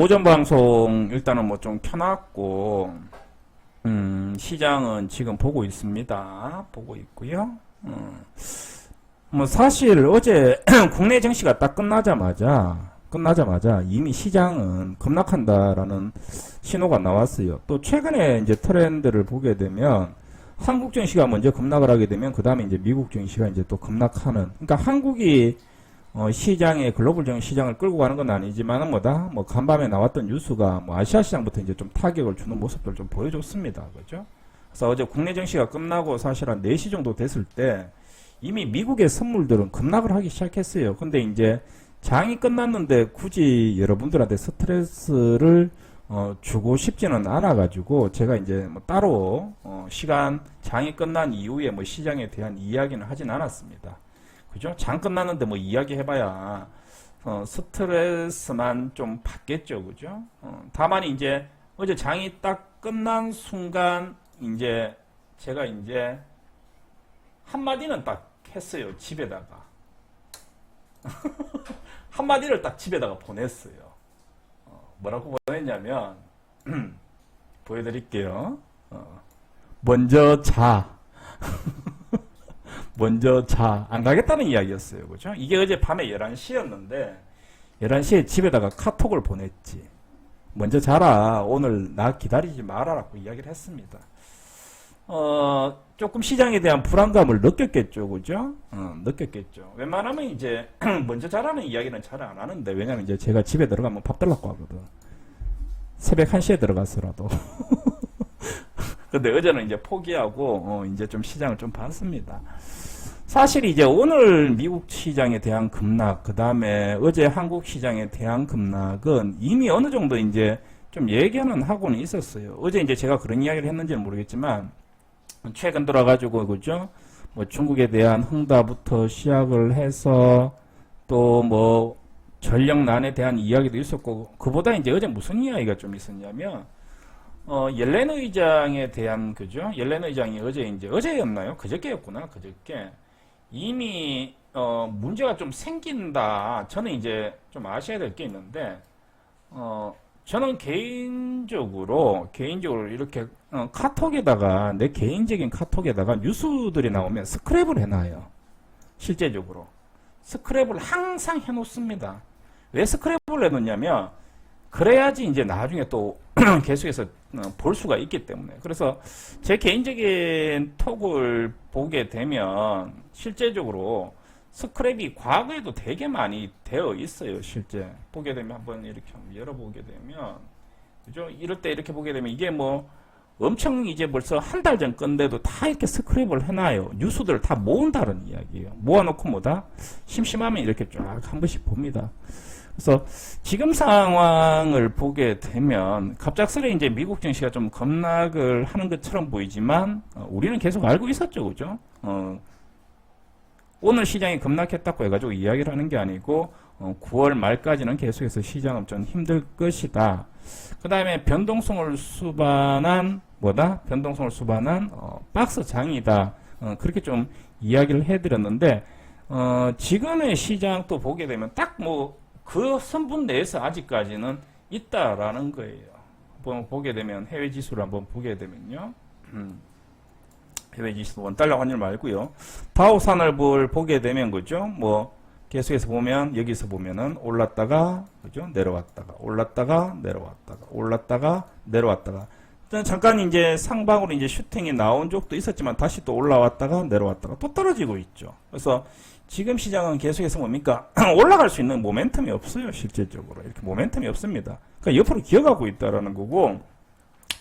오전 방송 일단은 뭐 좀 켜놨고, 시장은 지금 보고 있습니다. 보고 있고요. 뭐 사실 어제 국내 증시가 딱 끝나자마자 이미 시장은 급락한다라는 신호가 나왔어요. 또 최근에 이제 트렌드를 보게 되면 한국 증시가 먼저 급락을 하게 되면 그 다음에 이제 미국 증시가 이제 또 급락하는. 그러니까 한국이 시장의 글로벌 시장을 끌고 가는 건 아니지만은 뭐 간밤에 나왔던 뉴스가 뭐 아시아 시장부터 이제 좀 타격을 주는 모습들을 좀 보여줬습니다. 그죠? 그래서 어제 국내 증시가 끝나고 사실 한 4시 정도 됐을 때 이미 미국의 선물들은 급락을 하기 시작했어요. 근데 이제 장이 끝났는데 굳이 여러분들한테 스트레스를 주고 싶지는 않아가지고 제가 이제 뭐 따로 장이 끝난 이후에 뭐 시장에 대한 이야기는 하진 않았습니다. 그죠? 장 끝났는데 뭐 이야기 해봐야 스트레스만 좀 받겠죠. 그죠? 다만 이제 어제 장이 딱 끝난 순간 이제 제가 이제 한마디는 딱 했어요. 집에다가 한마디를 딱 집에다가 보냈어요. 뭐라고 보냈냐면 보여드릴게요. 먼저 자. 먼저 자. 안 가겠다는 이야기였어요. 그죠? 이게 어제 밤에 11시였는데 11시에 집에다가 카톡을 보냈지. 먼저 자라. 오늘 나 기다리지 말아라고 이야기를 했습니다. 조금 시장에 대한 불안감을 느꼈겠죠. 그죠? 느꼈겠죠. 웬만하면 이제 먼저 자라는 이야기는 잘 안 하는데, 왜냐면 이제 제가 집에 들어가면 밥 달라고 하거든. 새벽 1시에 들어갔어라도. 근데 어제는 이제 포기하고 이제 좀 시장을 좀 봤습니다. 사실 이제 오늘 미국 시장에 대한 급락, 그 다음에 어제 한국 시장에 대한 급락은 이미 어느 정도 이제 좀 예견은 하고는 있었어요. 어제 이제 제가 그런 이야기를 했는지는 모르겠지만 최근 들어가지고 그죠? 뭐 중국에 대한 흥다부터 시작을 해서 또 뭐 전력난에 대한 이야기도 있었고, 그보다 이제 어제 무슨 이야기가 좀 있었냐면 옐렌 의장에 대한, 그죠? 옐렌 의장이 어제였나요? 그저께였구나. 그저께 이미 문제가 좀 생긴다. 저는 이제 좀 아셔야 될 게 있는데 저는 개인적으로 이렇게 카톡에다가, 내 개인적인 카톡에다가 뉴스들이 나오면 스크랩을 해놔요. 실제적으로 스크랩을 항상 해놓습니다. 왜 스크랩을 해놓냐면 그래야지 이제 나중에 또 계속해서 볼 수가 있기 때문에. 그래서 제 개인적인 톡을 보게 되면 실제적으로 스크랩이 과거에도 되게 많이 되어 있어요. 실제 보게 되면 한번 이렇게 열어보게 되면, 그죠? 이럴 때 이렇게 보게 되면 이게 뭐 엄청 이제 벌써 한 달 전 건데도 다 이렇게 스크랩을 해놔요. 뉴스들을 다 모은다는 이야기예요. 모아놓고 뭐다? 심심하면 이렇게 쫙 한 번씩 봅니다. 그래서 지금 상황을 보게 되면 갑작스레 이제 미국 증시가 좀 급락을 하는 것처럼 보이지만 우리는 계속 알고 있었죠. 그죠? 오늘 시장이 급락했다고 해가지고 이야기를 하는 게 아니고 9월 말까지는 계속해서 시장은 좀 힘들 것이다. 그 다음에 변동성을 수반한 박스 장이다. 그렇게 좀 이야기를 해드렸는데 지금의 시장 또 보게 되면 딱 뭐 그 선분 내에서 아직까지는 있다라는 거예요. 한번 보게 되면 해외 지수를 한번 보게 되면요. 해외 지수 원달러 환율 말고요. 다우산업을 보게 되면, 그죠? 뭐 계속해서 보면 여기서 보면은 올랐다가, 그죠? 내려왔다가 올랐다가 내려왔다가 잠깐 이제 상방으로 이제 슈팅이 나온 적도 있었지만 다시 또 올라왔다가 내려왔다가 또 떨어지고 있죠. 그래서 지금 시장은 계속해서 뭡니까? 올라갈 수 있는 모멘텀이 없어요. 실질적으로 이렇게 모멘텀이 없습니다. 그러니까 옆으로 기어가고 있다라는 거고,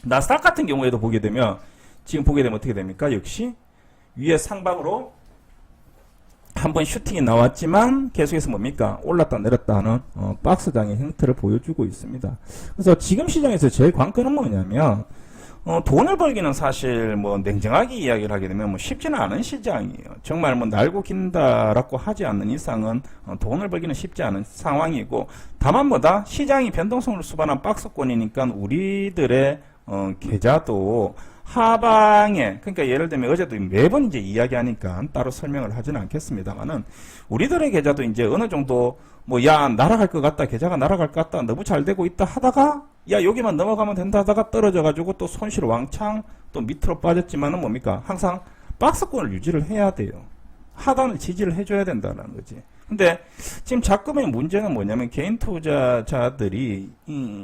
나스닥 같은 경우에도 보게 되면 지금 보게 되면 어떻게 됩니까? 역시 위에 상방으로 한번 슈팅이 나왔지만 계속해서 뭡니까? 올랐다 내렸다 하는 박스장의 형태를 보여주고 있습니다. 그래서 지금 시장에서 제일 관건은 뭐냐면 돈을 벌기는 사실 뭐 냉정하게 이야기를 하게 되면 뭐 쉽지는 않은 시장이에요. 정말 뭐 날고 긴다라고 하지 않는 이상은 돈을 벌기는 쉽지 않은 상황이고, 다만 뭐다? 시장이 변동성을 수반한 박스권이니까 우리들의 계좌도 하방에, 그러니까 예를 들면 어제도 매번 이제 이야기하니까 따로 설명을 하지는 않겠습니다만은 우리들의 계좌도 이제 어느 정도 뭐, 야, 날아갈 것 같다, 계좌가 날아갈 것 같다, 너무 잘 되고 있다 하다가, 야, 여기만 넘어가면 된다 하다가 떨어져가지고 또 손실 왕창 또 밑으로 빠졌지만은 뭡니까? 항상 박스권을 유지를 해야 돼요. 하단을 지지를 해줘야 된다는 거지. 근데 지금 자금의 문제는 뭐냐면 개인 투자자들이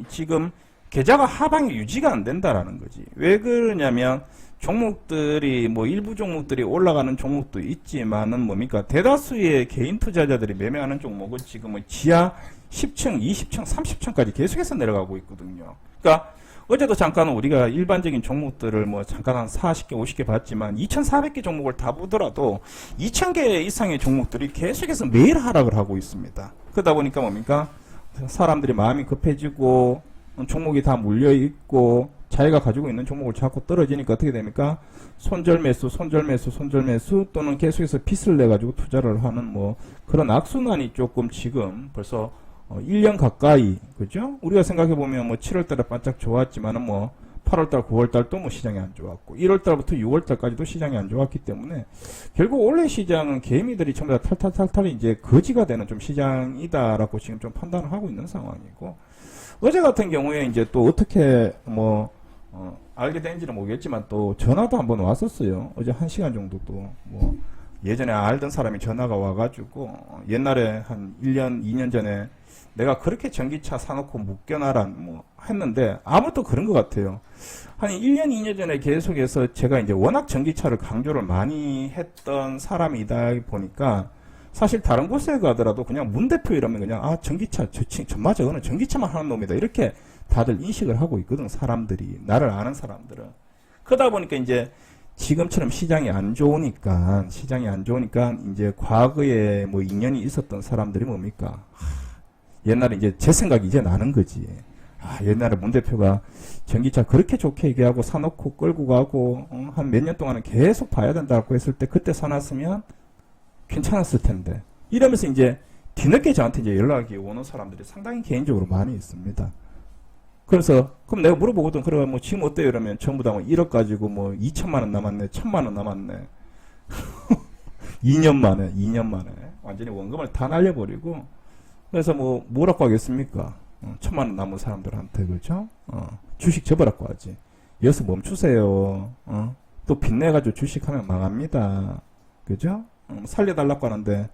지금 계좌가 하방에 유지가 안 된다라는 거지. 왜 그러냐면 종목들이 뭐 일부 종목들이 올라가는 종목도 있지만은 뭡니까? 대다수의 개인 투자자들이 매매하는 종목은 지금은 지하 10층, 20층, 30층까지 계속해서 내려가고 있거든요. 그러니까 어제도 잠깐 우리가 일반적인 종목들을 뭐 잠깐 한 40개, 50개 봤지만 2,400개 종목을 다 보더라도 2,000개 이상의 종목들이 계속해서 매일 하락을 하고 있습니다. 그러다 보니까 뭡니까? 사람들이 마음이 급해지고 종목이 다 물려있고 자기가 가지고 있는 종목을 자꾸 떨어지니까 어떻게 됩니까? 손절매수, 손절매수, 손절매수 또는 계속해서 빚을 내가지고 투자를 하는 뭐 그런 악순환이 조금 지금 벌써 1년 가까이, 그죠? 우리가 생각해보면 뭐 7월달에 반짝 좋았지만은 뭐 8월달, 9월달 또 뭐 시장이 안 좋았고 1월달부터 6월달까지도 시장이 안 좋았기 때문에 결국 올해 시장은 개미들이 전부 다 탈탈탈탈 이제 거지가 되는 좀 시장이다라고 지금 좀 판단을 하고 있는 상황이고 어제 같은 경우에 이제 또 어떻게 뭐 알게 된지는 모르겠지만 또 전화도 한번 왔었어요. 어제 1시간 정도 또 뭐 예전에 알던 사람이 전화가 와가지고 옛날에 한 1년, 2년 전에 내가 그렇게 전기차 사놓고 묶여놔라 뭐 했는데 아무것도 그런 것 같아요. 한 1년, 2년 전에 계속해서 제가 이제 워낙 전기차를 강조를 많이 했던 사람이다 보니까 사실 다른 곳에 가더라도 그냥 문 대표 이러면 그냥 아 전기차 저 맞아 그는 전기차만 하는 놈이다 이렇게 다들 인식을 하고 있거든. 사람들이 나를 아는 사람들은. 그러다 보니까 이제 지금처럼 시장이 안 좋으니까 이제 과거에 뭐 인연이 있었던 사람들이 뭡니까? 옛날에 이제 제 생각이 이제 나는 거지. 아, 옛날에 문 대표가 전기차 그렇게 좋게 얘기하고 사놓고 끌고 가고 한 몇 년 동안은 계속 봐야 된다고 했을 때 그때 사놨으면 괜찮았을 텐데. 이러면서 이제 뒤늦게 저한테 이제 연락이 오는 사람들이 상당히 개인적으로 많이 있습니다. 그래서 그럼 내가 물어보거든. 그래 뭐 지금 어때요? 이러면 전부 다 뭐 1억 가지고 뭐 2천만 원 남았네, 1,000만 원 남았네. 2년 만에 완전히 원금을 다 날려버리고. 그래서 뭐라고 하겠습니까? 1,000만 원 남은 사람들한테 그죠? 주식 접으라고 하지. 여기서 멈추세요. 또 빚내가지고 주식하면 망합니다. 그죠? 살려달라고 하는데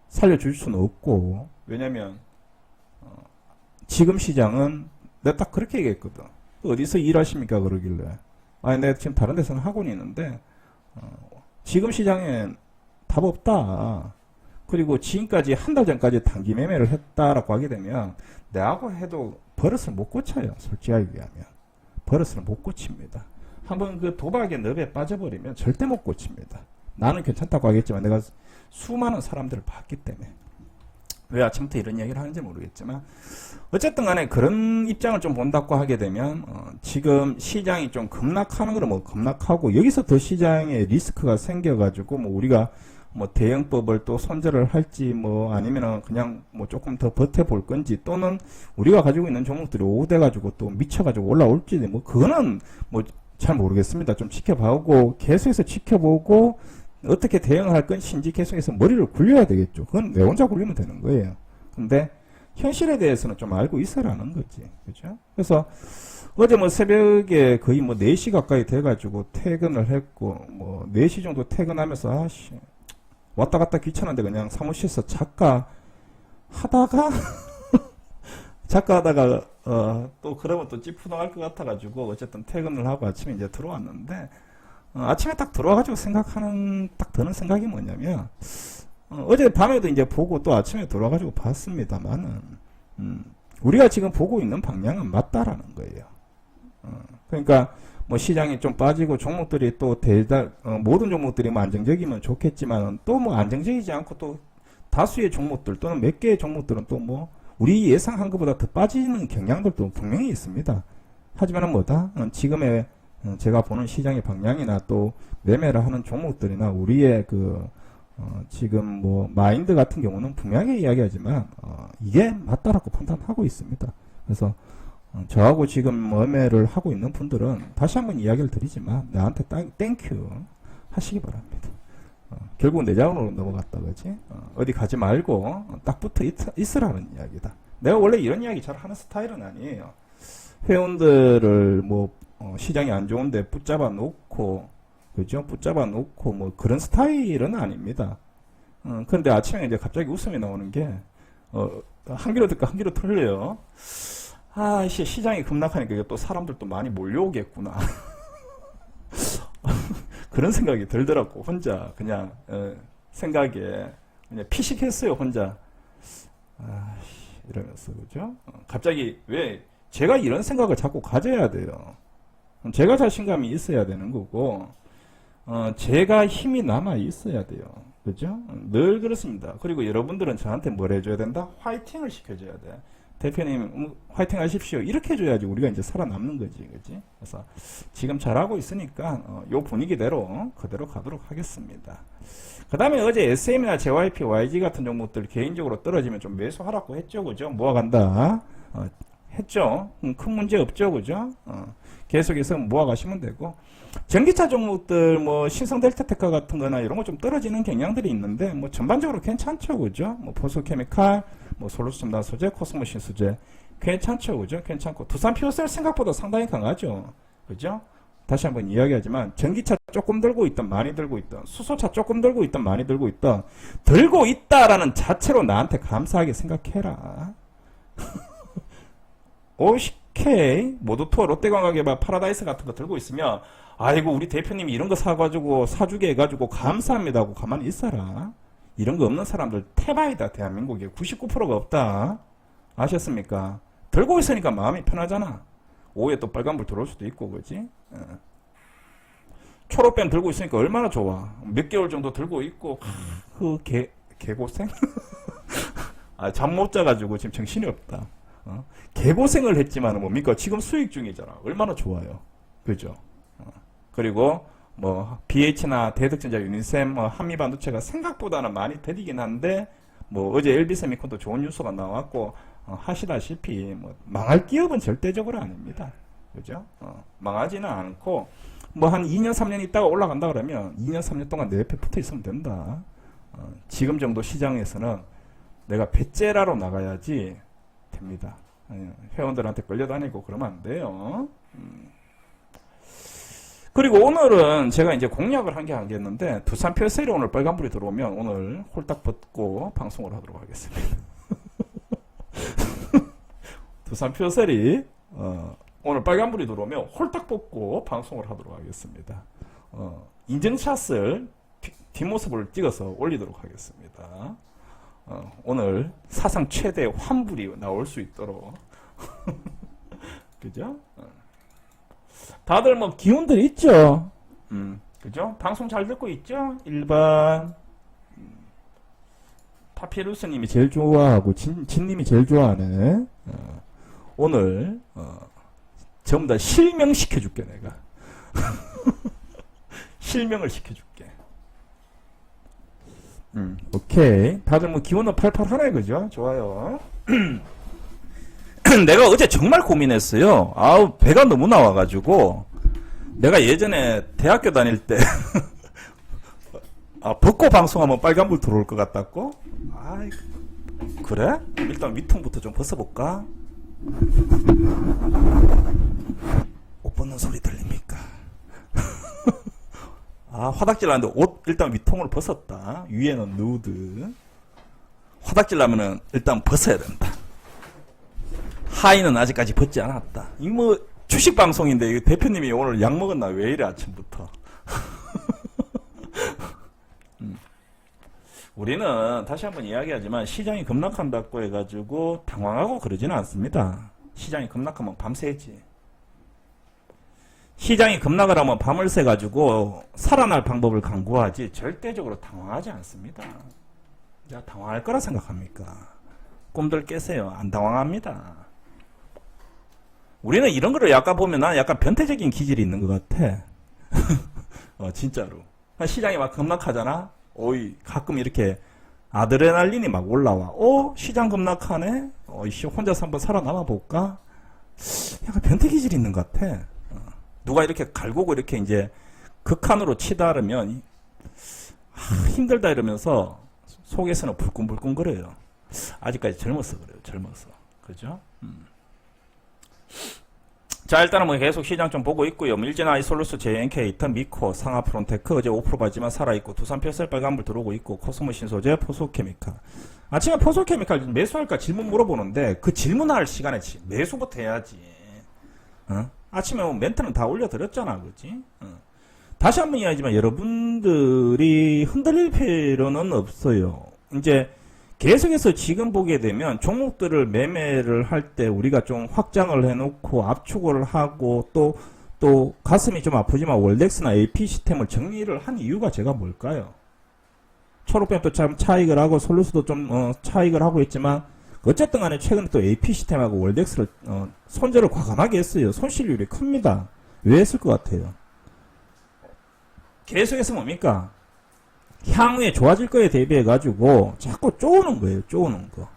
살려줄 수는 없고. 왜냐면 지금 시장은 내가 딱 그렇게 얘기했거든. 어디서 일하십니까? 그러길래. 아니 내가 지금 다른 데서는 하고는 있는데 지금 시장엔 답 없다. 그리고 지금까지 한 달 전까지 단기 매매를 했다라고 하게 되면 내하고 해도 버릇을 못 고쳐요. 솔직하게 얘기하면. 버릇을 못 고칩니다. 한번 그 도박의 늪에 빠져버리면 절대 못 고칩니다. 나는 괜찮다고 하겠지만 내가 수많은 사람들을 봤기 때문에. 왜 아침부터 이런 얘기를 하는지 모르겠지만 어쨌든 간에 그런 입장을 좀 본다고 하게 되면 지금 시장이 좀 급락하는 거는 뭐 급락하고 여기서 더 시장에 리스크가 생겨가지고 뭐 우리가 뭐 대응법을 또 손절을 할지 뭐 아니면은 그냥 뭐 조금 더 버텨볼 건지 또는 우리가 가지고 있는 종목들이 오대 가지고 또 미쳐가지고 올라올지 뭐 그거는 뭐 잘 모르겠습니다. 좀 지켜보고 계속해서 지켜보고 어떻게 대응할 건지 계속해서 머리를 굴려야 되겠죠. 그건 내 혼자 굴리면 되는 거예요. 근데 현실에 대해서는 좀 알고 있어라는 거지. 그죠? 그래서 어제 뭐 새벽에 거의 뭐 4시 가까이 돼가지고 퇴근을 했고 뭐 4시 정도 퇴근하면서 아씨 왔다 갔다 귀찮은데 그냥 사무실에서 작가 하다가 또 그러면 또 찌푸둥할 것 같아가지고 어쨌든 퇴근을 하고 아침에 이제 들어왔는데 아침에 딱 들어와가지고 딱 드는 생각이 뭐냐면 어제 밤에도 이제 보고 또 아침에 들어와가지고 봤습니다만은 우리가 지금 보고 있는 방향은 맞다라는 거예요. 그러니까 뭐 시장이 좀 빠지고 종목들이 또 모든 종목들이 뭐 안정적이면 좋겠지만 또 뭐 안정적이지 않고 또 다수의 종목들 또는 몇 개의 종목들은 또 뭐 우리 예상한 것보다 더 빠지는 경향들도 분명히 있습니다. 하지만은 뭐다? 지금의 제가 보는 시장의 방향이나 또 매매를 하는 종목들이나 우리의 지금 뭐 마인드 같은 경우는 분명하게 이야기하지만 이게 맞다라고 판단하고 있습니다. 그래서 저하고 지금 매매를 하고 있는 분들은 다시 한번 이야기를 드리지만 나한테 땡큐 하시기 바랍니다. 결국 내장으로 넘어갔다, 그지? 어디 가지 말고 딱 붙어 있으라는 이야기다. 내가 원래 이런 이야기 잘 하는 스타일은 아니에요. 회원들을 뭐 시장이 안 좋은데 붙잡아 놓고, 그죠? 붙잡아 놓고 뭐 그런 스타일은 아닙니다. 그런데 아침에 이제 갑자기 웃음이 나오는 게 한 귀로 듣고 한 귀로 틀려요. 아, 시장이 급락하니까 이게 또 사람들도 많이 몰려오겠구나. 그런 생각이 들더라고. 혼자 그냥 생각에 그냥 피식했어요. 혼자. 이러면서, 그죠? 갑자기 왜 제가 이런 생각을 자꾸 가져야 돼요. 제가 자신감이 있어야 되는 거고, 제가 힘이 남아 있어야 돼요. 그죠? 늘 그렇습니다. 그리고 여러분들은 저한테 뭘 해줘야 된다? 화이팅을 시켜줘야 돼. 대표님, 화이팅 하십시오. 이렇게 해줘야지 우리가 이제 살아남는 거지. 그지? 그래서 지금 잘하고 있으니까, 요 분위기대로 그대로 가도록 하겠습니다. 그 다음에 어제 SM이나 JYP, YG 같은 종목들 개인적으로 떨어지면 좀 매수하라고 했죠. 그죠? 모아간다. 했죠. 큰 문제 없죠. 그죠? 계속해서 모아가시면 되고. 전기차 종목들, 뭐, 신성델타테크 같은 거나 이런 거 좀 떨어지는 경향들이 있는데, 뭐, 전반적으로 괜찮죠. 그죠? 뭐, 포스케미칼, 뭐, 솔루스첨단 소재, 코스모 신소재. 괜찮죠. 그죠? 괜찮고. 두산 피오셀 생각보다 상당히 강하죠. 그죠? 다시 한번 이야기하지만, 전기차 조금 들고 있던, 많이 들고 있던, 수소차 조금 들고 있던, 많이 들고 있던, 들고 있다라는 자체로 나한테 감사하게 생각해라. OCK, 모두투어, 롯데관광개발, 파라다이스 같은 거 들고 있으면, 아이고, 우리 대표님이 이런 거 사가지고, 사주게 해가지고, 감사합니다 하고 가만히 있어라. 이런 거 없는 사람들 태바이다, 대한민국에. 99%가 없다. 아셨습니까? 들고 있으니까 마음이 편하잖아. 오후에 또 빨간불 들어올 수도 있고, 그지? 초록뱀 들고 있으니까 얼마나 좋아. 몇 개월 정도 들고 있고, 개고생? 잠 못 자가지고 지금 정신이 없다. 개고생을 했지만 뭡니까? 지금 수익 중이잖아. 얼마나 좋아요. 그죠? 그리고 뭐 BH나 대덕전자, 유니셈, 뭐 한미반도체가 생각보다는 많이 들리긴 한데, 뭐 어제 LB세미콘도 좋은 뉴스가 나왔고, 하시다시피 뭐 망할 기업은 절대적으로 아닙니다. 그죠? 망하지는 않고, 뭐 한 2년 3년 있다가 올라간다 그러면 2년 3년 동안 내 옆에 붙어 있으면 된다. 지금 정도 시장에서는 내가 배째라로 나가야지 됩니다. 회원들한테 끌려다니고 그러면 안 돼요. 그리고 오늘은 제가 이제 공약을 한 게 안겠는데, 두산 퓨어셀이 오늘 빨간불이 들어오면 오늘 홀딱 벗고 방송을 하도록 하겠습니다. 두산 퓨어셀이 오늘 빨간불이 들어오면 홀딱 벗고 방송을 하도록 하겠습니다. 인증샷을 뒷모습을 찍어서 올리도록 하겠습니다. 오늘 사상 최대 환불이 나올 수 있도록. 그죠? 다들 뭐 기운들 있죠? 그죠? 방송 잘 듣고 있죠? 1번 파피루스님이 제일 좋아하고 진님이 제일 좋아하는 오늘 전부 다 실명시켜줄게 내가. 실명을 시켜줄게. 오케이. 다들 뭐 기운은 팔팔하네, 그죠? 좋아요. 내가 어제 정말 고민했어요. 아우, 배가 너무 나와가지고, 내가 예전에 대학교 다닐 때, 벗고 방송하면 빨간불 들어올 것 같다고? 아이, 그래? 일단 위통부터 좀 벗어볼까? 옷 벗는 소리 들립니까? 화딱질 나는데 옷 일단 위통을 벗었다. 위에는 누드. 화딱질 나면은 일단 벗어야 된다. 하의는 아직까지 벗지 않았다. 이 뭐 주식 방송인데 대표님이 오늘 약 먹었나? 왜 이래 아침부터? 우리는 다시 한번 이야기하지만 시장이 급락한다고 해가지고 당황하고 그러지는 않습니다. 시장이 급락하면 밤새지. 시장이 급락을 하면 밤을 새가지고 살아날 방법을 강구하지 절대적으로 당황하지 않습니다. 야, 당황할 거라 생각합니까? 꿈들 깨세요. 안 당황합니다. 우리는 이런 거를 약간 보면 난 약간 변태적인 기질이 있는 것 같아. 진짜로. 시장이 막 급락하잖아? 오이, 가끔 이렇게 아드레날린이 막 올라와. 시장 급락하네? 혼자서 한번 살아남아 볼까? 약간 변태 기질이 있는 것 같아. 누가 이렇게 갈구고 이렇게 이제 극한으로 치달으면 힘들다 이러면서 속에서는 불끈불끈 거려요. 아직까지 젊어서 그래요. 젊어서. 그죠? 자, 일단은 뭐 계속 시장 좀 보고 있고요. 일진 아이솔루스, JNK, 이턴, 미코, 상하 프론테크 어제 5% 빠지만 살아있고, 두산 펼셀 빨간불 들어오고 있고, 코스모 신소재, 포소케미칼. 아침에 포소케미칼 매수할까 질문 물어보는데 그 질문할 시간에 매수부터 해야지. 아침에 뭐 멘트는 다 올려드렸잖아, 그렇지? 다시 한번 이야기하지만 여러분들이 흔들릴 필요는 없어요. 이제 계속해서 지금 보게 되면 종목들을 매매를 할 때 우리가 좀 확장을 해놓고 압축을 하고 또 가슴이 좀 아프지만 월덱스나 AP 시스템을 정리를 한 이유가 제가 뭘까요? 초록뱀도 참 차익을 하고 솔루스도 좀 차익을 하고 있지만 어쨌든 간에 최근에 또 AP 시스템하고 월덱스를 손절을 과감하게 했어요. 손실률이 큽니다. 왜 했을 것 같아요? 계속해서 뭡니까? 향후에 좋아질 거에 대비해 가지고 자꾸 쪼우는 거예요. 쪼우는 거.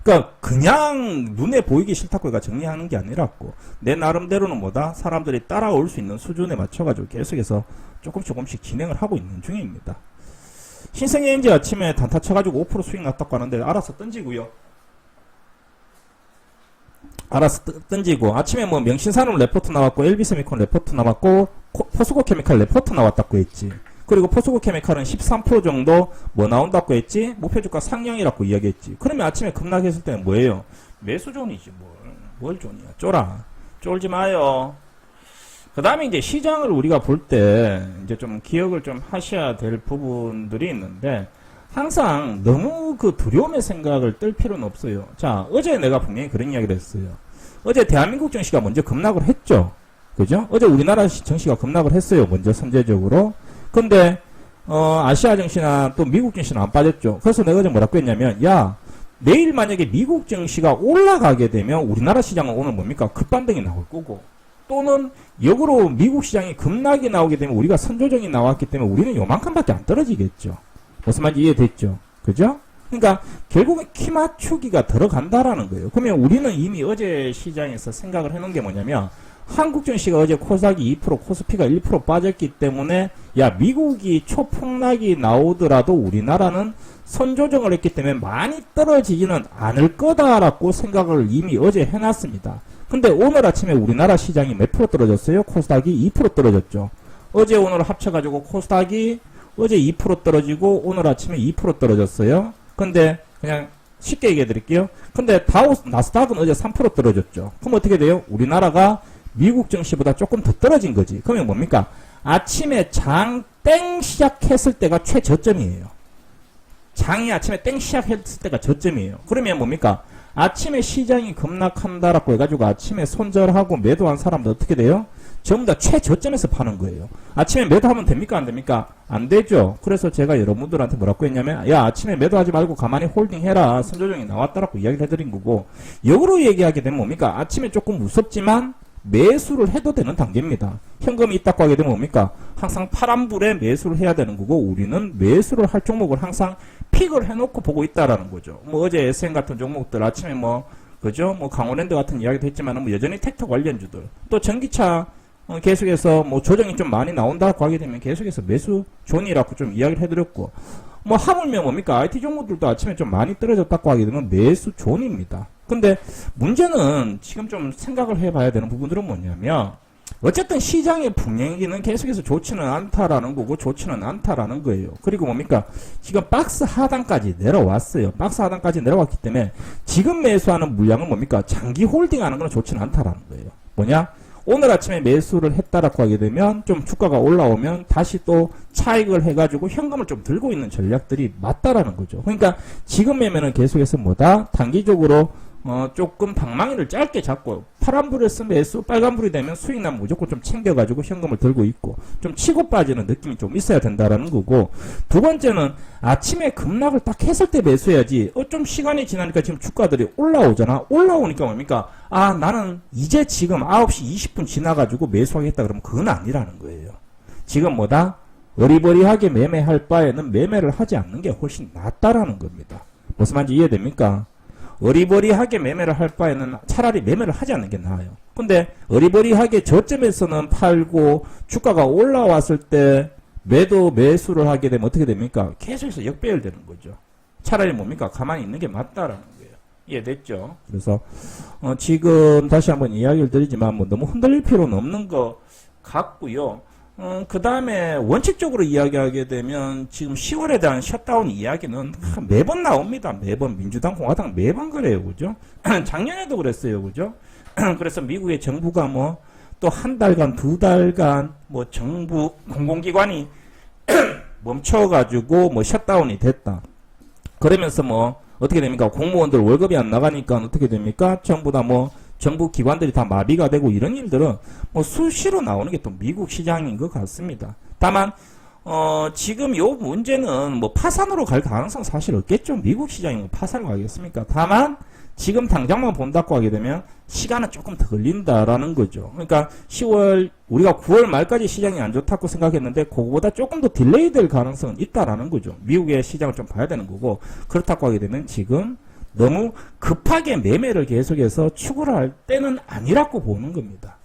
그러니까 그냥 눈에 보이기 싫다고 얘가 정리하는 게 아니라고 내 나름대로는 뭐다? 사람들이 따라올 수 있는 수준에 맞춰 가지고 계속해서 조금씩 진행을 하고 있는 중입니다. 신성에너지 아침에 단타 쳐가지고 5% 수익 났다고 하는데 알아서 던지고요. 알아서 던지고 아침에 뭐 명신산업 레포트 나왔고 LB세미콘 레포트 나왔고 포스코 케미칼 레포트 나왔다고 했지. 그리고 포스코 케미칼은 13% 정도 뭐 나온다고 했지. 목표주가 상향이라고 이야기했지. 그러면 아침에 급락했을 때는 뭐예요? 매수존이지 뭘 존이야. 쫄아. 쫄지 마요. 그 다음에 이제 시장을 우리가 볼 때 이제 좀 기억을 좀 하셔야 될 부분들이 있는데 항상 너무 그 두려움의 생각을 뜰 필요는 없어요. 자, 어제 내가 분명히 그런 이야기를 했어요. 어제 대한민국 증시가 먼저 급락을 했죠. 그죠? 어제 우리나라 증시가 급락을 했어요. 먼저 선제적으로. 근데 아시아 증시나 또 미국 증시는 안 빠졌죠. 그래서 내가 어제 뭐라고 했냐면 야, 내일 만약에 미국 증시가 올라가게 되면 우리나라 시장은 오늘 뭡니까? 급반등이 나올 거고 또는 역으로 미국 시장이 급락이 나오게 되면 우리가 선조정이 나왔기 때문에 우리는 요만큼밖에 안 떨어지겠죠. 무슨 말인지 이해됐죠? 그죠? 그러니까 결국은 키 맞추기가 들어간다라는 거예요. 그러면 우리는 이미 어제 시장에서 생각을 해놓은 게 뭐냐면 한국 증시가 어제 코스닥이 2%, 코스피가 1% 빠졌기 때문에 야 미국이 초폭락이 나오더라도 우리나라는 선조정을 했기 때문에 많이 떨어지지는 않을 거다라고 생각을 이미 어제 해놨습니다. 근데 오늘 아침에 우리나라 시장이 몇 프로 떨어졌어요? 코스닥이 2% 떨어졌죠. 어제 오늘 합쳐가지고 코스닥이 어제 2% 떨어지고 오늘 아침에 2% 떨어졌어요. 근데 그냥 쉽게 얘기해 드릴게요. 근데 나스닥은 어제 3% 떨어졌죠. 그럼 어떻게 돼요? 우리나라가 미국 증시보다 조금 더 떨어진 거지. 그러면 뭡니까? 아침에 장 땡 시작했을 때가 최저점이에요. 장이 아침에 땡 시작했을 때가 저점이에요. 그러면 뭡니까? 아침에 시장이 급락한다라고 해가지고 아침에 손절하고 매도한 사람들 어떻게 돼요? 전부 다 최저점에서 파는 거예요. 아침에 매도하면 됩니까? 안 됩니까? 안 되죠. 그래서 제가 여러분들한테 뭐라고 했냐면 야 아침에 매도하지 말고 가만히 홀딩해라. 선조정이 나왔다라고 이야기를 해드린 거고 역으로 얘기하게 되면 뭡니까? 아침에 조금 무섭지만 매수를 해도 되는 단계입니다. 현금이 있다고 하게 되면 뭡니까? 항상 파란불에 매수를 해야 되는 거고 우리는 매수를 할 종목을 항상 픽을 해놓고 보고 있다라는 거죠. 뭐 어제 SM 같은 종목들 아침에 뭐 그죠? 뭐 강원랜드 같은 이야기도 했지만 뭐 여전히 텍터 관련주들 또 전기차 계속해서 뭐 조정이 좀 많이 나온다고 하게 되면 계속해서 매수 존이라고 좀 이야기를 해드렸고 뭐 하물며 뭡니까? IT 종목들도 아침에 좀 많이 떨어졌다고 하게 되면 매수 존입니다. 근데 문제는 지금 좀 생각을 해봐야 되는 부분들은 뭐냐면 어쨌든 시장의 분위기는 계속해서 좋지는 않다라는 거고 좋지는 않다라는 거예요. 그리고 뭡니까? 지금 박스 하단까지 내려왔어요. 박스 하단까지 내려왔기 때문에 지금 매수하는 물량은 뭡니까? 장기 홀딩하는 건 좋지는 않다라는 거예요. 뭐냐? 오늘 아침에 매수를 했다라고 하게 되면 좀 주가가 올라오면 다시 또 차익을 해가지고 현금을 좀 들고 있는 전략들이 맞다라는 거죠. 그러니까 지금 매매는 계속해서 뭐다? 단기적으로 조금 방망이를 짧게 잡고 파란불을 쓰면 매수, 빨간불이 되면 수익 나면 무조건 좀 챙겨가지고 현금을 들고 있고 좀 치고 빠지는 느낌이 좀 있어야 된다라는 거고 두 번째는 아침에 급락을 딱 했을 때 매수해야지 좀 시간이 지나니까 지금 주가들이 올라오잖아. 올라오니까 뭡니까? 아 나는 이제 지금 9시 20분 지나가지고 매수하겠다 그러면 그건 아니라는 거예요. 지금 뭐다? 어리버리하게 매매할 바에는 매매를 하지 않는 게 훨씬 낫다라는 겁니다. 무슨 말인지 이해됩니까? 어리버리하게 매매를 할 바에는 차라리 매매를 하지 않는 게 나아요. 근데 어리버리하게 저점에서는 팔고 주가가 올라왔을 때 매수를 하게 되면 어떻게 됩니까? 계속해서 역배열되는 거죠. 차라리 뭡니까? 가만히 있는 게 맞다라는 거예요. 이해됐죠? 그래서 지금 다시 한번 이야기를 드리지만 뭐 너무 흔들릴 필요는 없는 것 같고요. 그 다음에 원칙적으로 이야기하게 되면 지금 10월에 대한 셧다운 이야기는 매번 나옵니다. 매번 민주당, 공화당 매번 그래요. 그죠? 작년에도 그랬어요. 그죠? 그래서 미국의 정부가 뭐 또 한 달간, 두 달간 뭐 정부 공공기관이 멈춰가지고 뭐 셧다운이 됐다. 그러면서 뭐 어떻게 됩니까? 공무원들 월급이 안 나가니까 어떻게 됩니까? 전부 다 뭐 정부 기관들이 다 마비가 되고 이런 일들은 뭐 수시로 나오는 게 또 미국 시장인 것 같습니다. 다만 지금 요 문제는 뭐 파산으로 갈 가능성 사실 없겠죠. 미국 시장이 뭐 파산을 가겠습니까? 다만 지금 당장만 본다고 하게 되면 시간은 조금 더 걸린다라는 거죠. 그러니까 10월 우리가 9월 말까지 시장이 안 좋다고 생각했는데 그거보다 조금 더 딜레이 될 가능성은 있다라는 거죠. 미국의 시장을 좀 봐야 되는 거고, 그렇다고 하게 되면 지금 너무 급하게 매매를 계속해서 추구를 할 때는 아니라고 보는 겁니다.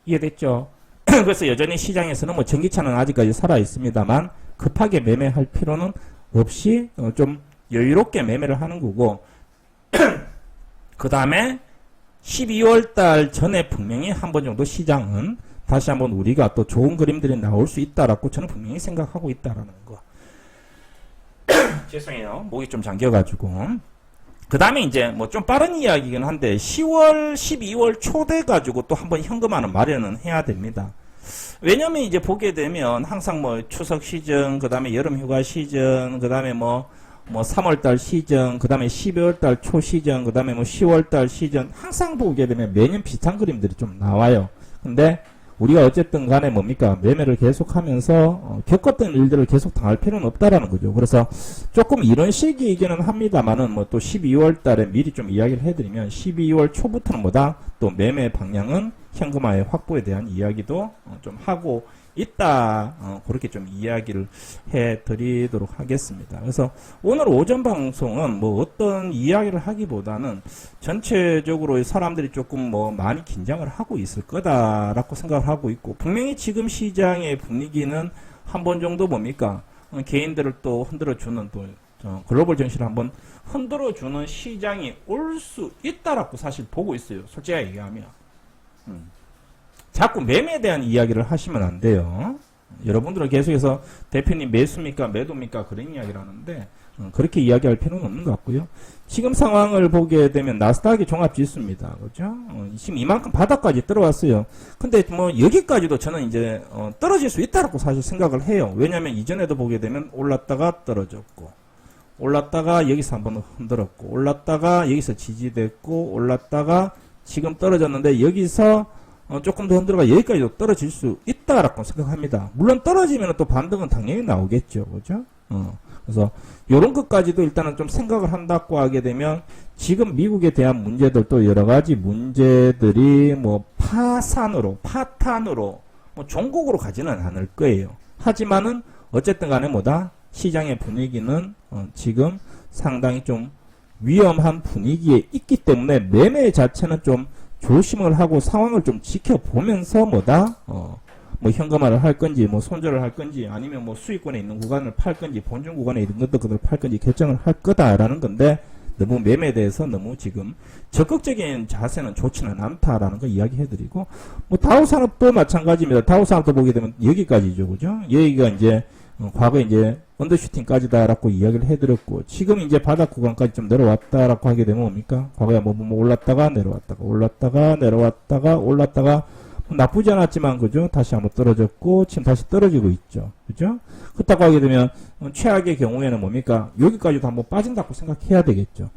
이해됐죠? 그래서 여전히 시장에서는 뭐 전기차는 아직까지 살아 있습니다만 급하게 매매할 필요는 없이 좀 여유롭게 매매를 하는 거고, 그 다음에 12월 달 전에 분명히 한 번 정도 시장은 다시 한번 우리가 또 좋은 그림들이 나올 수 있다라고 저는 분명히 생각하고 있다라는 거. 죄송해요. 목이 좀 잠겨가지고. 그 다음에 이제 뭐 좀 빠른 이야기긴 한데 10월, 12월 초 돼가지고 또 한번 현금화는 마련은 해야 됩니다. 왜냐면 이제 보게 되면 항상 뭐 추석 시즌, 그 다음에 여름 휴가 시즌, 그 다음에 뭐 3월달 시즌, 그 다음에 12월달 초 시즌, 그 다음에 뭐 10월달 시즌, 항상 보게 되면 매년 비슷한 그림들이 좀 나와요. 근데 우리가 어쨌든 간에 뭡니까? 매매를 계속하면서 겪었던 일들을 계속 당할 필요는 없다라는 거죠. 그래서 조금 이런 시기이기는 합니다만은 뭐 또 12월 달에 미리 좀 이야기를 해드리면 12월 초부터는 뭐다? 또 매매 방향은 현금화의 확보에 대한 이야기도 좀 하고 있다. 그렇게 좀 이야기를 해드리도록 하겠습니다. 그래서 오늘 오전 방송은 뭐 어떤 이야기를 하기보다는 전체적으로 사람들이 조금 뭐 많이 긴장을 하고 있을 거다라고 생각을 하고 있고, 분명히 지금 시장의 분위기는 한 번 정도 뭡니까? 개인들을 또 흔들어주는 또 글로벌 정신을 한번 흔들어주는 시장이 올 수 있다라고 사실 보고 있어요. 솔직히 얘기하면. 자꾸 매매에 대한 이야기를 하시면 안 돼요. 여러분들은 계속해서 대표님 매수입니까 매도입니까 그런 이야기를 하는데 그렇게 이야기할 필요는 없는 것 같고요. 지금 상황을 보게 되면 나스닥이 종합지수입니다. 그죠? 지금 이만큼 바닥까지 들어왔어요. 근데 뭐 여기까지도 저는 이제 떨어질 수 있다고 사실 생각을 해요. 왜냐하면 이전에도 보게 되면 올랐다가 떨어졌고, 올랐다가 여기서 한번 흔들었고, 올랐다가 여기서 지지됐고, 올랐다가 지금 떨어졌는데 여기서 조금 더 흔들어가 여기까지도 떨어질 수 있다라고 생각합니다. 물론 떨어지면 또 반등은 당연히 나오겠죠. 그죠? 그래서 요런 것까지도 일단은 좀 생각을 한다고 하게 되면 지금 미국에 대한 문제들 또 여러 가지 문제들이 뭐 파탄으로 뭐 종국으로 가지는 않을 거예요. 하지만은 어쨌든 간에 뭐다? 시장의 분위기는 지금 상당히 좀 위험한 분위기에 있기 때문에 매매 자체는 좀 조심을 하고 상황을 좀 지켜보면서 뭐다? 뭐 현금화를 할 건지, 뭐 손절을 할 건지, 아니면 뭐 수익권에 있는 구간을 팔 건지, 본중 구간에 있는 것들을 팔 건지 결정을 할 거다라는 건데, 너무 매매에 대해서 너무 지금 적극적인 자세는 좋지는 않다라는 거 이야기해드리고, 뭐 다우산업도 마찬가지입니다. 다우산업도 보게 되면 여기까지죠, 그죠? 여기가 이제 과거에 이제 언더슈팅까지다라고 이야기를 해드렸고, 지금 이제 바닥 구간까지 좀 내려왔다라고 하게 되면 뭡니까? 과거에 뭐 올랐다가 내려왔다가 올랐다가 내려왔다가 올랐다가 나쁘지 않았지만 그죠? 다시 한번 떨어졌고 지금 다시 떨어지고 있죠. 그죠? 그렇다고 하게 되면 최악의 경우에는 뭡니까? 여기까지도 한번 빠진다고 생각해야 되겠죠.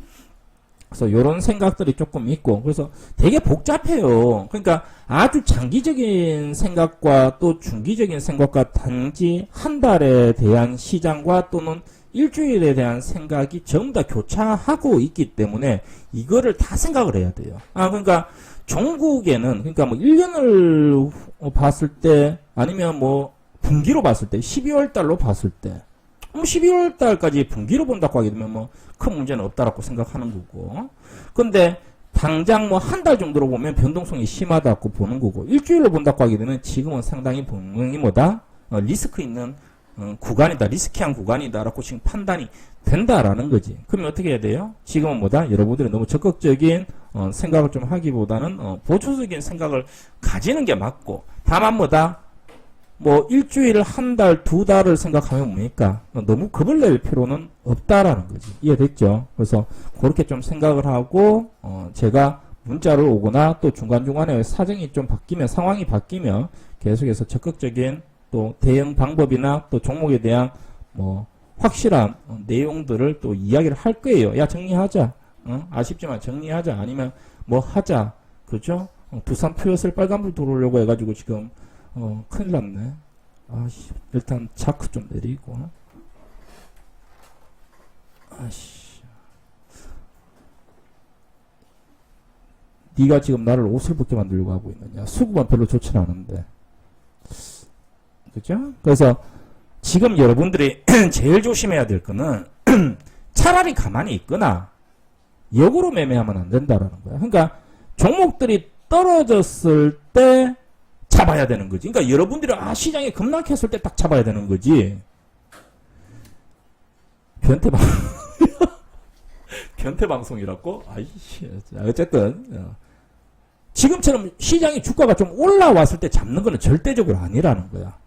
그래서 이런 생각들이 조금 있고, 그래서 되게 복잡해요. 그러니까 아주 장기적인 생각과 또 중기적인 생각과 단지 한 달에 대한 시장과 또는 일주일에 대한 생각이 전부 다 교차하고 있기 때문에 이거를 다 생각을 해야 돼요. 그러니까 종국에는, 그러니까 뭐 1년을 봤을 때 아니면 뭐 분기로 봤을 때 12월 달로 봤을 때 12월 달까지 분기로 본다고 하게 되면 뭐 큰 문제는 없다라고 생각하는 거고, 근데 당장 뭐 한 달 정도로 보면 변동성이 심하다고 보는 거고, 일주일로 본다고 하게 되면 지금은 상당히 분명히 뭐다? 리스크 있는 구간이다, 리스키한 구간이다라고 지금 판단이 된다라는 거지. 그러면 어떻게 해야 돼요? 지금은 뭐다? 여러분들이 너무 적극적인 생각을 좀 하기보다는 보수적인 생각을 가지는 게 맞고, 다만 뭐다? 뭐 일주일, 한 달, 두 달을 생각하면 뭡니까? 너무 겁을 낼 필요는 없다라는 거지. 이해됐죠? 그래서 그렇게 좀 생각을 하고 제가 문자를 오거나 또 중간중간에 사정이 좀 바뀌면, 상황이 바뀌면 계속해서 적극적인 또 대응 방법이나 또 종목에 대한 뭐 확실한 내용들을 또 이야기를 할 거예요. 야, 정리하자. 아쉽지만 정리하자. 아니면 뭐 하자. 그죠? 두산 푸엿을 빨간불 들어오려고 해가지고 지금 큰일 났네. 아씨, 일단 자크 좀 내리고. 아씨, 네가 지금 나를 옷을 벗게 만들려고 하고 있느냐. 수급은 별로 좋진 않은데. 그죠? 그래서 지금 여러분들이 제일 조심해야 될 거는 차라리 가만히 있거나 역으로 매매하면 안 된다라는 거야. 그러니까 종목들이 떨어졌을 때 잡아야 되는 거지. 그러니까 여러분들이 시장이 급락했을 때 딱 잡아야 되는 거지. 변태 방송이라고? 아이씨. 어쨌든 지금처럼 시장이 주가가 좀 올라왔을 때 잡는 거는 절대적으로 아니라는 거야.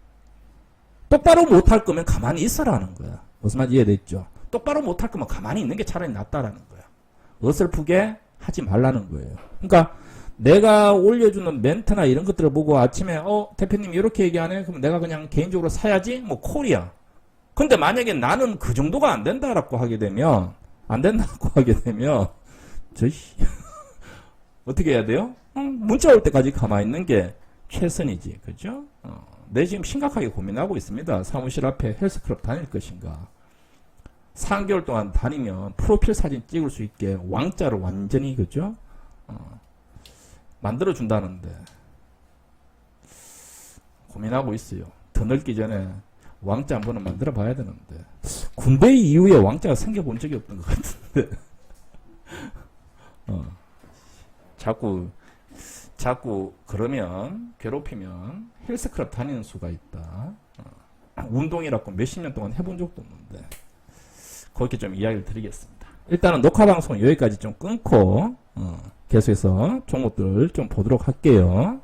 똑바로 못할 거면 가만히 있어라는 거야. 무슨 말인지 이해됐죠? 똑바로 못할 거면 가만히 있는 게 차라리 낫다라는 거야. 어설프게 하지 말라는 거예요. 그러니까 내가 올려주는 멘트나 이런 것들을 보고 아침에 대표님 이렇게 얘기하네? 그럼 내가 그냥 개인적으로 사야지? 뭐 콜이야. 근데 만약에 나는 그 정도가 안 된다고 하게 되면 어떻게 해야 돼요? 문자 올 때까지 가만히 있는 게 최선이지. 그죠? 내 지금 심각하게 고민하고 있습니다. 사무실 앞에 헬스클럽 다닐 것인가. 3개월 동안 다니면 프로필 사진 찍을 수 있게 왕자를 완전히, 그죠? 만들어준다는데. 고민하고 있어요. 더 늙기 전에 왕자 한 번은 만들어 봐야 되는데. 군대 이후에 왕자가 생겨본 적이 없던 것 같은데. 자꾸 그러면, 괴롭히면 헬스클럽 다니는 수가 있다. 운동이라고 몇십 년 동안 해본 적도 없는데. 그렇게 좀 이야기를 드리겠습니다. 일단은 녹화방송 여기까지 좀 끊고 계속해서 종목들 좀 보도록 할게요.